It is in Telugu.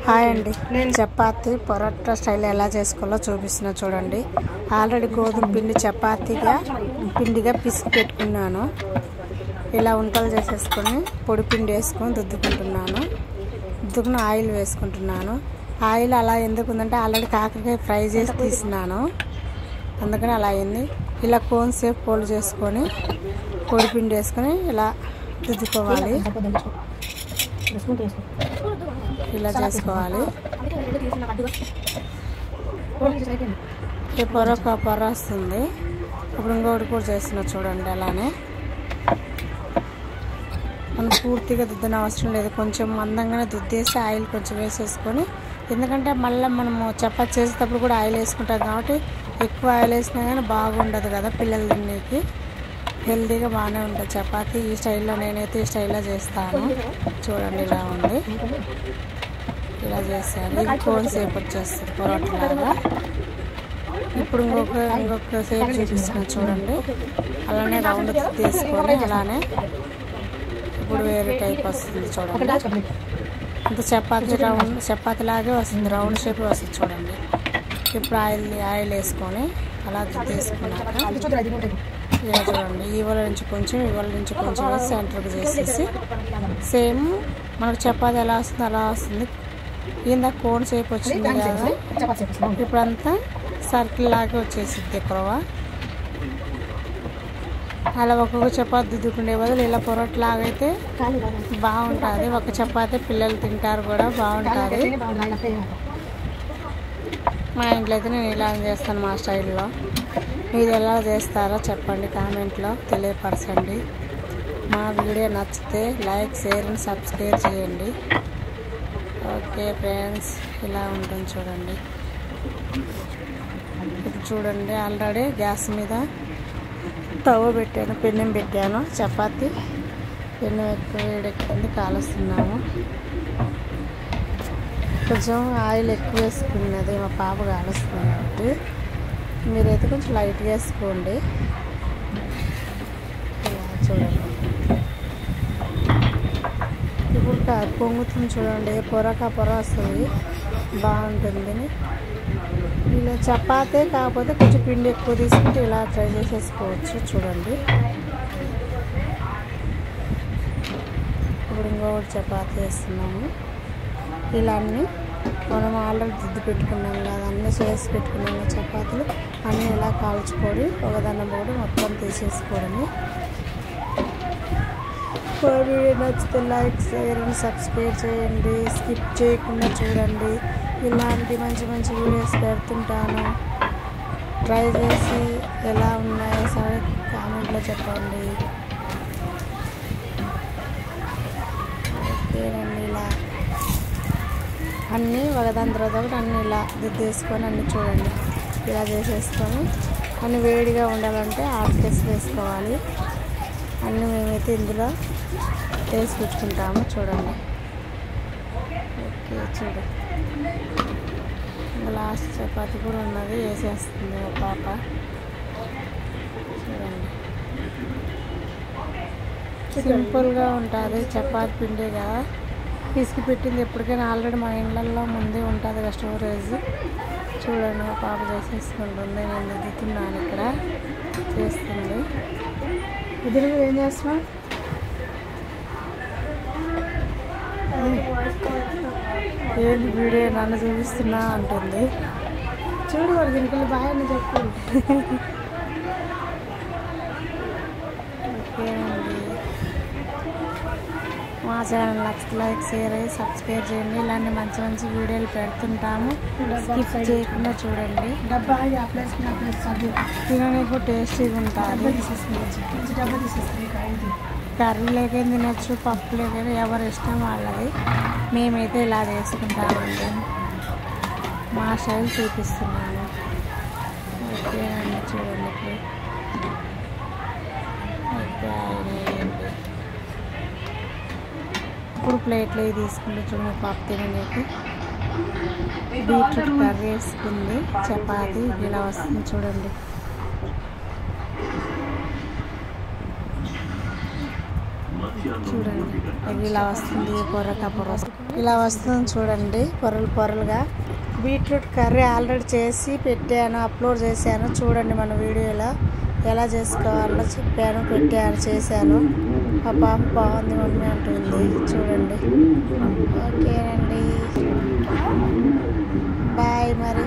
హాయ్ అండి, చపాతీ పొరాటా స్టైల్ ఎలా చేసుకోవాలో చూపిస్తున్నా చూడండి. ఆల్రెడీ గోధుమ పిండి చపాతీగా పిండిగా పిసికి పెట్టుకున్నాను. ఇలా ఉంటలు చేసేసుకొని పొడి పిండి వేసుకొని దుద్దుకుంటున్నాను. దుద్దుకుని ఆయిల్ వేసుకుంటున్నాను. ఆయిల్ అలా ఎందుకు ఉందంటే ఆల్రెడీ కాకరకాయ ఫ్రై చేసి తీసినాను, అందుకని అలా అయింది. ఇలా కోన్ సేపు పోలు చేసుకొని పొడి పిండి వేసుకొని ఇలా దుద్దుకోవాలి. ఇలా చేసుకోవాలి. ఈ పొర వస్తుంది. ఇప్పుడు ఇంకోటి కూడా చేస్తున్నా చూడండి. అలానే మనం పూర్తిగా దుద్దన అవసరం లేదు, కొంచెం మందంగానే దుద్దేసి ఆయిల్ కొంచెం వేసేసుకొని, ఎందుకంటే మళ్ళీ మనము చపాతీ చేసేటప్పుడు కూడా ఆయిల్ వేసుకుంటాం కాబట్టి ఎక్కువ ఆయిల్ వేసినా కానీ బాగుండదు కదా పిల్లలు తినేకి. హెల్తీగా బాగానే ఉంటుంది చపాతీ. ఈ స్టైల్లో నేనైతే ఈ స్టైల్లో చేస్తాను చూడండి. ఇలా ఉంది, ఇలా చేస్తాను. ఇది కోన్ సేపు వచ్చేస్తుంది పొరాటా లాగా. ఇప్పుడు ఇంకొక సేపు చూపిస్తున్నాను చూడండి. అలానే రౌండ్ తీసుకొని అలానే ఇప్పుడు వేరే టైప్ వస్తుంది చూడండి. అంత చపాతీ లాగే వస్తుంది, రౌండ్ షేప్ వస్తుంది చూడండి. ఇప్పుడు ఆయిల్ వేసుకొని అలా తీసుకున్నాక ఇలా చూడండి. ఇవాళ నుంచి కొంచెం వేసి సెంటర్కి చేసేసి సేమ్ మనకు చపాతీ ఎలా వస్తుందో అలా వస్తుంది. కింద కోన్ షేప్ వచ్చింది కదా, ఇప్పుడంతా సర్కిల్ లాగా వచ్చేసింది ఎక్కువ. అలా ఒక్కొక్క చపాతీ దిద్దుకునే బదులు ఇలా పొరాటా లాగా అయితే బాగుంటుంది. ఒక చపాతీ పిల్లలు తింటారు కూడా, బాగుంటుంది. మా ఇంట్లో అయితే నేను ఇలా చేస్తాను మా స్టైల్లో. మీరు ఎలా చేస్తారో చెప్పండి, కామెంట్లో తెలియపరచండి. మా వీడియో నచ్చితే లైక్, షేర్ అండ్ సబ్స్క్రైబ్ చేయండి. ఓకే ఫ్రెండ్స్, ఇలా ఉంటుంది చూడండి. ఇప్పుడు చూడండి, ఆల్రెడీ గ్యాస్ మీద తవ్వ పెట్టాను, పెన్నం పెట్టాను. చపాతీ పెన్నం ఎక్కువ వేడెక్కింది, కాలుస్తున్నాము. కొంచెం ఆయిల్ ఎక్కువ వేసుకున్నది మా పాప కాలుస్తుంది కాబట్టి మీరైతే కొంచెం లైట్గా వేసుకోండి. ఇలా చూడండి. ఇప్పుడు పొంగుతుంది చూడండి, పొర వస్తుంది, బాగుంటుంది. ఇలా చపాతీ కాకపోతే కొంచెం పిండి ఎక్కువ తీసుకుంటే ఇలా ట్రై చేసేసుకోవచ్చు చూడండి. ఇప్పుడు ఇంకొకటి చపాతీ వేస్తున్నాము. ఇలా అన్నీ మనం ఆల్రెడీ దిద్దు పెట్టుకున్నాం కదా, అన్నీ చేసి పెట్టుకున్నాము చపాతీలు అన్నీ ఇలా కాల్చుకొని ఒకదాన్ని ఒకటి మొత్తం తీసేసుకోవడము. వీడియో నచ్చితే లైక్, షేర్ అండ్ సబ్స్క్రైబ్ చేయండి. స్కిప్ చేయకుండా చూడండి. ఇలాంటి మంచి వీడియోస్ పెడుతుంటాను. ట్రై చేసి ఎలా ఉన్నాయో సరే కామెంట్లో చెప్పండి. ఓకేనండి, ఇలా అన్నీ ఒకదాని తర్వాత ఒకటి అన్నీ ఇలా దిద్దేసుకొని అన్నీ చూడండి. ఇలా చేసేసుకొని అన్నీ వేడిగా ఉండాలంటే హాట్ కేస్ వేసుకోవాలి. అన్నీ మేమైతే ఇందులో వేసి పెట్టుకుంటాము చూడండి. ఓకే చూడండి, లాస్ట్ చపాతీ కూడా ఉన్నది, వేసేస్తుంది మా పాప చూడండి. సింపుల్గా ఉంటుంది, చపాతీ పిండి కదా, పిసికి పెట్టింది. ఎప్పటికైనా ఆల్రెడీ మా ఇళ్ళల్లో ముందే ఉంటుంది కదా స్టోరేజ్. చూడండి, మా పాప చేసేసుకుంటుంది, నేను దిద్దుతున్నాను ఇక్కడ చేస్తుంది. ఇది ఏం చేస్తున్నా? ఏంటి వీడియో నన్ను చూపిస్తున్నా అంటుంది. చూడు వాడు దీనికి బాయ్ అని చెప్పు. ఓకేనండి, మా ఛానల్ నచ్చితే లైక్, షేర్, సబ్స్క్రైబ్ చేయండి. ఇలాంటి మంచి వీడియోలు పెడుతుంటాము, స్కిప్ చేయకుండా చూడండి. తినడానికి టేస్టీగా ఉంటుంది. కర్రీ లేకైనా తినచ్చు, పప్పు లేకైనా, ఎవరి ఇష్టం వాళ్ళది. మేమైతే ఇలా చేసుకుంటామండి, మా స్టైల్ చూపిస్తున్నాను. ఓకేనండి, చూడండి. ఇప్పుడు ప్లేట్లో తీసుకుంటే చూడండి, పప్పు తినడానికి బీట్రూట్ కర్రీ వేసుకుంది, చపాతీ ఇలా వస్తుంది చూడండి. చూడండి అవి ఇలా వస్తుంది, ఇలా వస్తుంది చూడండి, పొరలు పొరలుగా. బీట్రూట్ కర్రీ ఆల్రెడీ చేసి పెట్టాను, అప్లోడ్ చేశాను చూడండి. మన వీడియోలో ఎలా చేసుకోవాలో చెప్పాను, పెట్టాను, చేశాను. ఆ పాప బాగుంది మమ్మీ అంటుంది చూడండి. ఓకేనండి, బాయ్ మరి.